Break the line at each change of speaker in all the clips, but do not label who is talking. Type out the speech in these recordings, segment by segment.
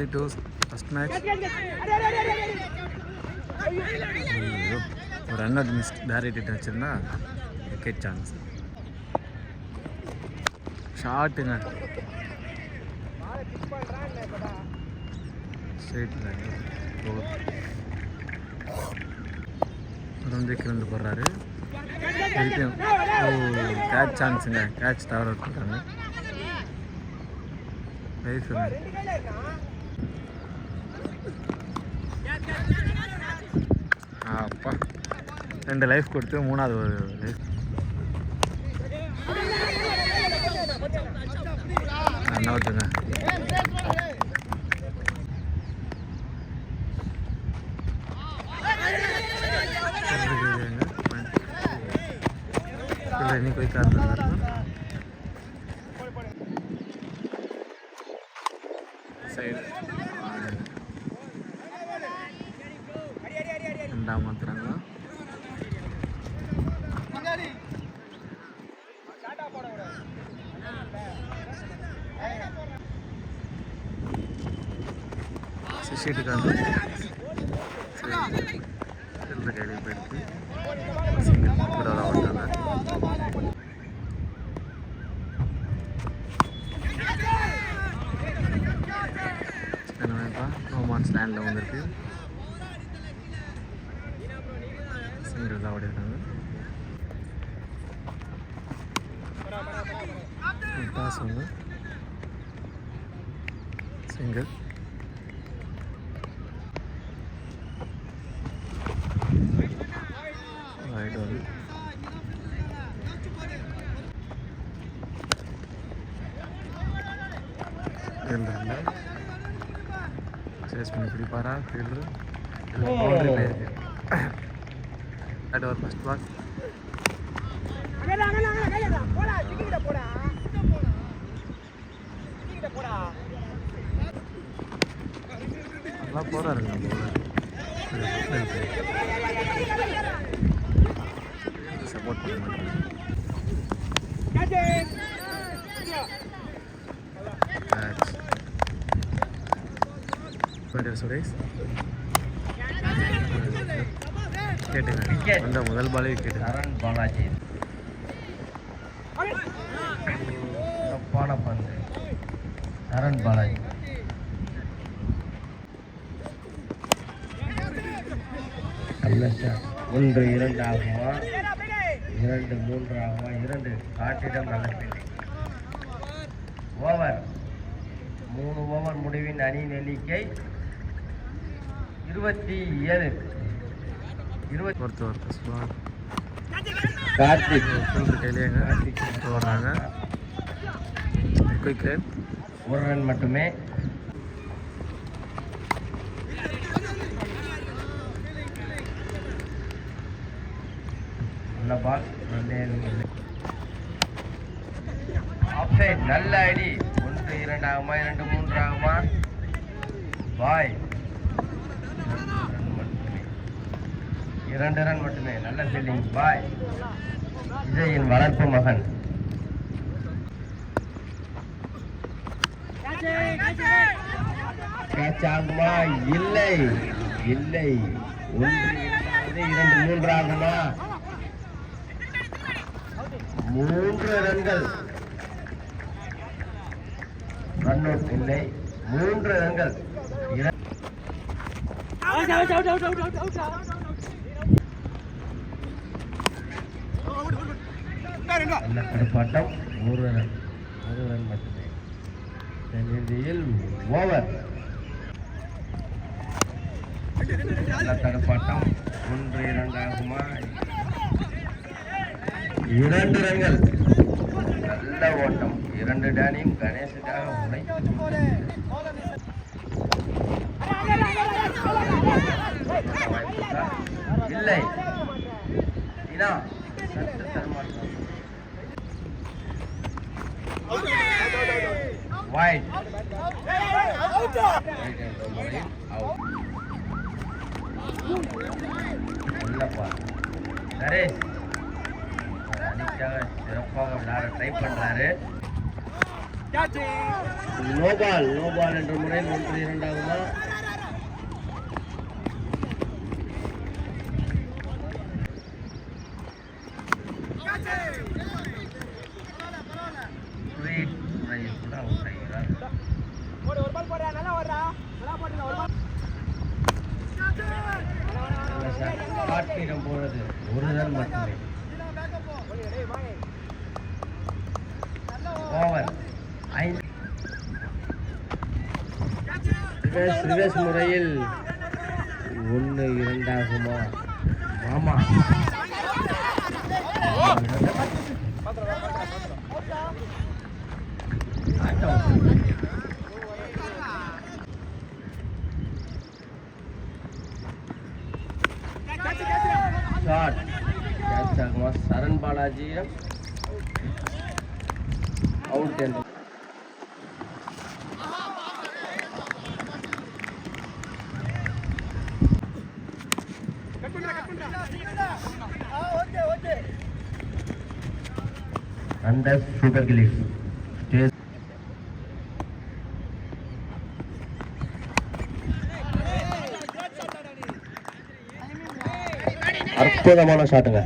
8 overs first match. ஒரு run out miss direct hit வச்சுருந்தா wicket chance. ஷாட்டுங்க ஸ்ட்ரைட்டில் வந்து போடுறாரு. திருப்பியும் கேட்ச் சான்ஸுங்க. கேட்ச் தவற விட்டுருக்காங்க. லைஃபுங்க அப்பா 2 லைஃப் கொடுத்து 3வது ஒரு லைஃப். ரன் அவுட்டுங்க. नहीं कोई कार साइड மாத்துறாங்க. சிஷிட்டுக்காக கையில் போயிடுச்சு. ரோமான் ஸ்டாண்டில் வந்துருக்கு. சிங்கிள் தான் ஓடிருக்காங்க. பாஸ் வந்து சிங்கிள். ரைட் வந்து சேஸ் பண்ணி பிடிப்பாரா ஃபீல்டர். பவுண்டரி போயிருக்கு. ஒரு ஃபர்ஸ்ட் பால். நல்லா போறாருங்க சப்போர்ட் பண்ண மாட்டாங்க. சுரேஷ் கேட்டுங்க அந்த முதல் பாலே விக்கெட். சரண் பாலாஜி தப்பான பந்து. சரண் பாலாஜி நல்ல ஷாட். 1 2 ஆகுமா 2 3 ஆகுமா 2 காட்டிடம் நல்ல ஃபீல்டிங். ஓவர் 3 ஓவர் முடிவின் அணியின் எண்ணிக்கை 27. கார்த்திக் வர்றாங்க. குயிக் ரன் 1 ரன் மட்டுமே. நல்ல பால். Off side. நல்ல ஐடி. 1 2 ஆகுமா 2 3 ஆகுமா பாய். 2 ரன் மட்டுமே. நல்ல ஃபீல்டிங் பாய். விஜயின் வளர்ப்பு மகன். கேட்ச் ஆகுமா? இல்லை இல்லை. 1 2 3 ஆகுமா? 3 ரன்கள். ரன் அவுட் இல்லை. 3 ரன்கள். நல்ல தடுப்பாட்டம். 1 ரன் மட்டுமே. இறுதியில் ஓவர். நல்ல தடுப்பாட்டம். 1 2 ஆகுமா? 2 ரன்கள். நல்ல ஓட்டம். 2 டேனியும் கணேஷுக்காக உழைத்து இல்லை. Wide. நரேஷ் அணிக்காக சிறப்பாக விளையாட ட்ரை பண்றாரு. நோபால் என்ற முறையில் 1-2 ஆகுமா? காட்டிடம் போனது ஒரு ரன் மட்டுமே. ஓவர் ரிவர்ஸ் முறையில் 1-2 ஆகுமா? ஆமா. ஷாட் கேட்ச் ஆகுமா? சரண் பாலாஜி அவுட் என்று அந்த சூப்பர் கிளிஸ் அற்புதமான ஷாட்டுங்க.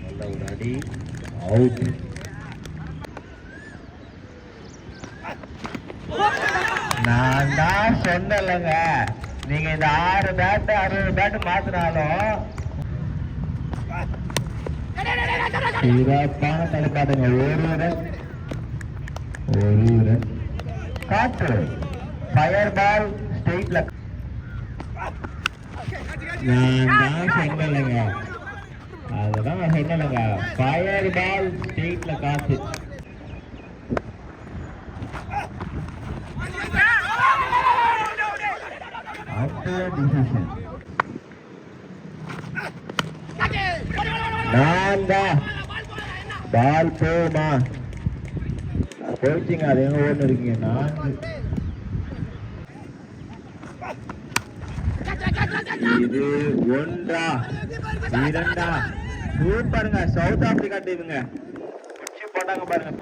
நல்ல ஒரு அடி அவுட். நான் தான் சொன்னலங்க, நீங்க இந்த 6 பேட் 60 பேட் மாத்தினாலும் சிறப்பான தலைப்பாடுங்க. ஒரு காற்று ஃபயர் பால் ஸ்ட்ரெயிட்ல. நான் தான் சொன்னலைங்க, அதுதான் சொன்னலைங்க, ஃபயர் பால் ஸ்ட்ரெயிட்ல காற்று. நான் தான் பால் போமா போயிட்டீங்க. அது எங்க ஓடுன்னு இருக்கீங்க? 4 இது 1-2 சூப்பருங்க. சவுத் ஆப்பிரிக்கா டீமுங்க உச்சி போட்டாங்க பாருங்க.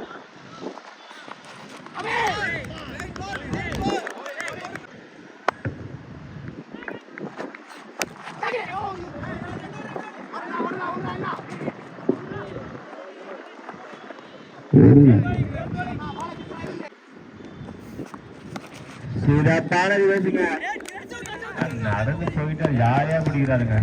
சிறப்பான ரிவர்ஸுங்க. நடந்து போயிட்டு யாரையா பிடிக்கிறாருங்க.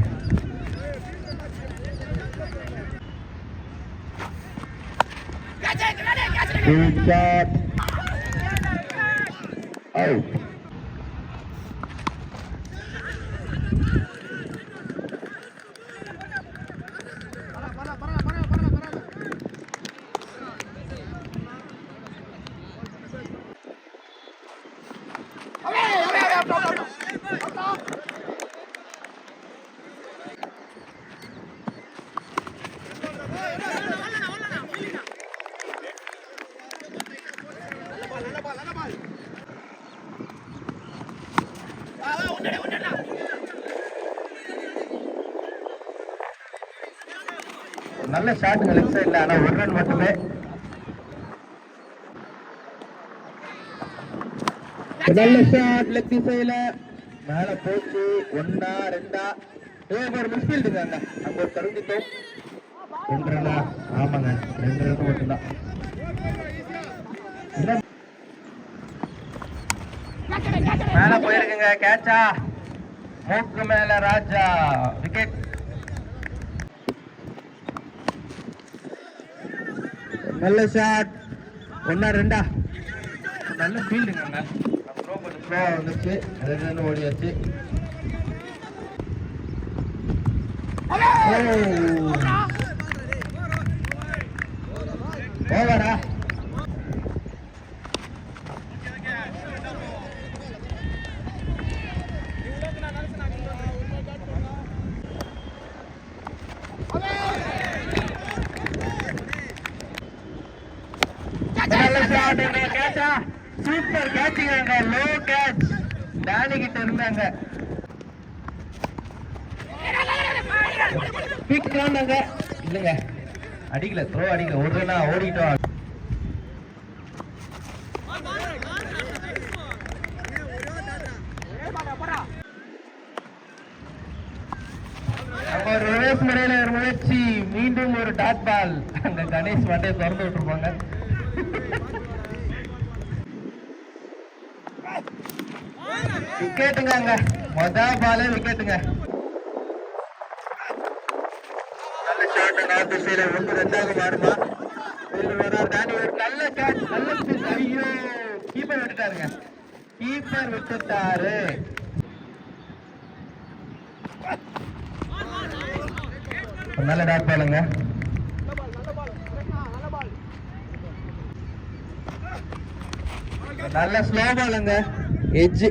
நல்ல ஷாட்டுங்க லெஃப்ட் சைட்ல, ஆனா ஒரு ரன் மட்டுமே. நல்ல ஷாட் லெஃப்ட் சைட்ல மேல போச்சு. 1-2 ஒரு மிஸ்ஃபீல்டுங்க. அங்க ஒரு தருந்திட்டோம். 2 ரன்னா. ஆமாங்க, 2 ரன் மட்டும்தான். மேல போயிருக்குங்க. கேட்சா மூக்கு மேல ராஜா. விக்கெட். நல்ல ஷாட். 1-2 நல்ல ஃபீல்டுங்க. கொஞ்சம் ஸ்லோவா வந்துச்சு, 2 ரன் ஓடியாச்சு. ஓவரா? Super catching. Low catch Danny கிட்ட இருந்தாங்க. குயிக் ராண்டாங்க இல்லைங்க, அடிக்கல, த்ரோ அடிக்கல, ஓடுறா ஓடிட்டோம். ஒரு ரிவர்ஸ் முறையில ஒரு முயற்சி, மீண்டும் ஒரு டாட் பால். அங்க கணேஷ் மண்டையை திறந்து விட்டுருப்பாங்க. விக்கெட்டுங்க, அங்க மொதல் பாலே விக்கெட்டுங்க. நல்ல ஷாட், நார்த் சைடுல 1-2 மாறுமா. நல்ல ஷாட், நல்ல ஸ்பின். ஐயோ, கீப்பர் விட்டுட்டாருங்க, கீப்பர் விட்டுட்டாரு. நல்ல டாட் பாலுங்க. நல்ல ஸ்லோ பாலுங்க, எட்ஜ்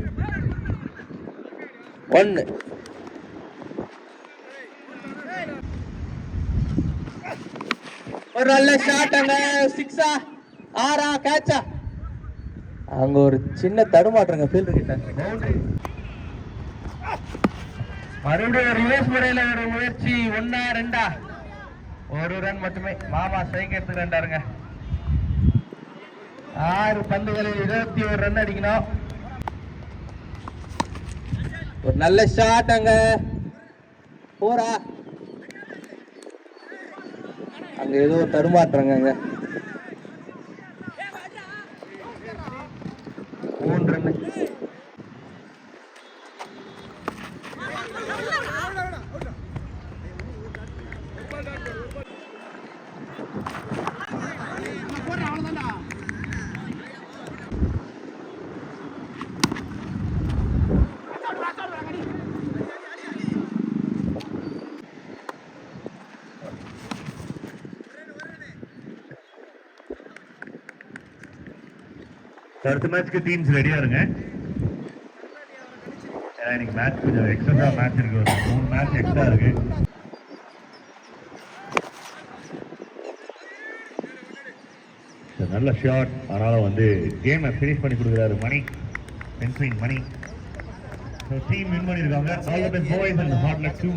1. ஒரு நல்ல ஷாட் அங்க, 6ஆ 6ஆ கேட்சா. அங்க ஒரு சின்ன தடுமாற்றங்க ஃபீல்டர் கிட்ட. பவுண்டரி. மறுபடியும் ரிவர்ஸ் முறையில ஒரு முயற்சி, 1-2. ஒரு ரன் மட்டுமே. மாமா ஸ்ட்ரைக் எடுத்து ரெண்டாருங்க. 6 பந்துகளில் 21 ரன் அடிக்கணும். ஒரு நல்ல ஷாட் அங்க, 4ஆ. அங்க ஏதோ தடுமாற்றங்க, அங்க 3 ரன்.
அடுத்த மேட்ச்க்கு டீம்ஸ் ரெடியா இருங்க. இன்னைக்கு மேட்ச் கொஞ்சம் எக்ஸ்ட்ரா மேட்ச் இருக்கு, ஒரு 3 மேட்ச் எக்ஸ்ட்ரா இருக்கு. நல்ல ஷாட், அதனால வந்து கேமை ஃபினிஷ் பண்ணி கொடுக்குறாரு மணி, பென்ஸ்விங் மணி. டீம் வின் பண்ணியிருக்காங்க. All the best boys and hard luck to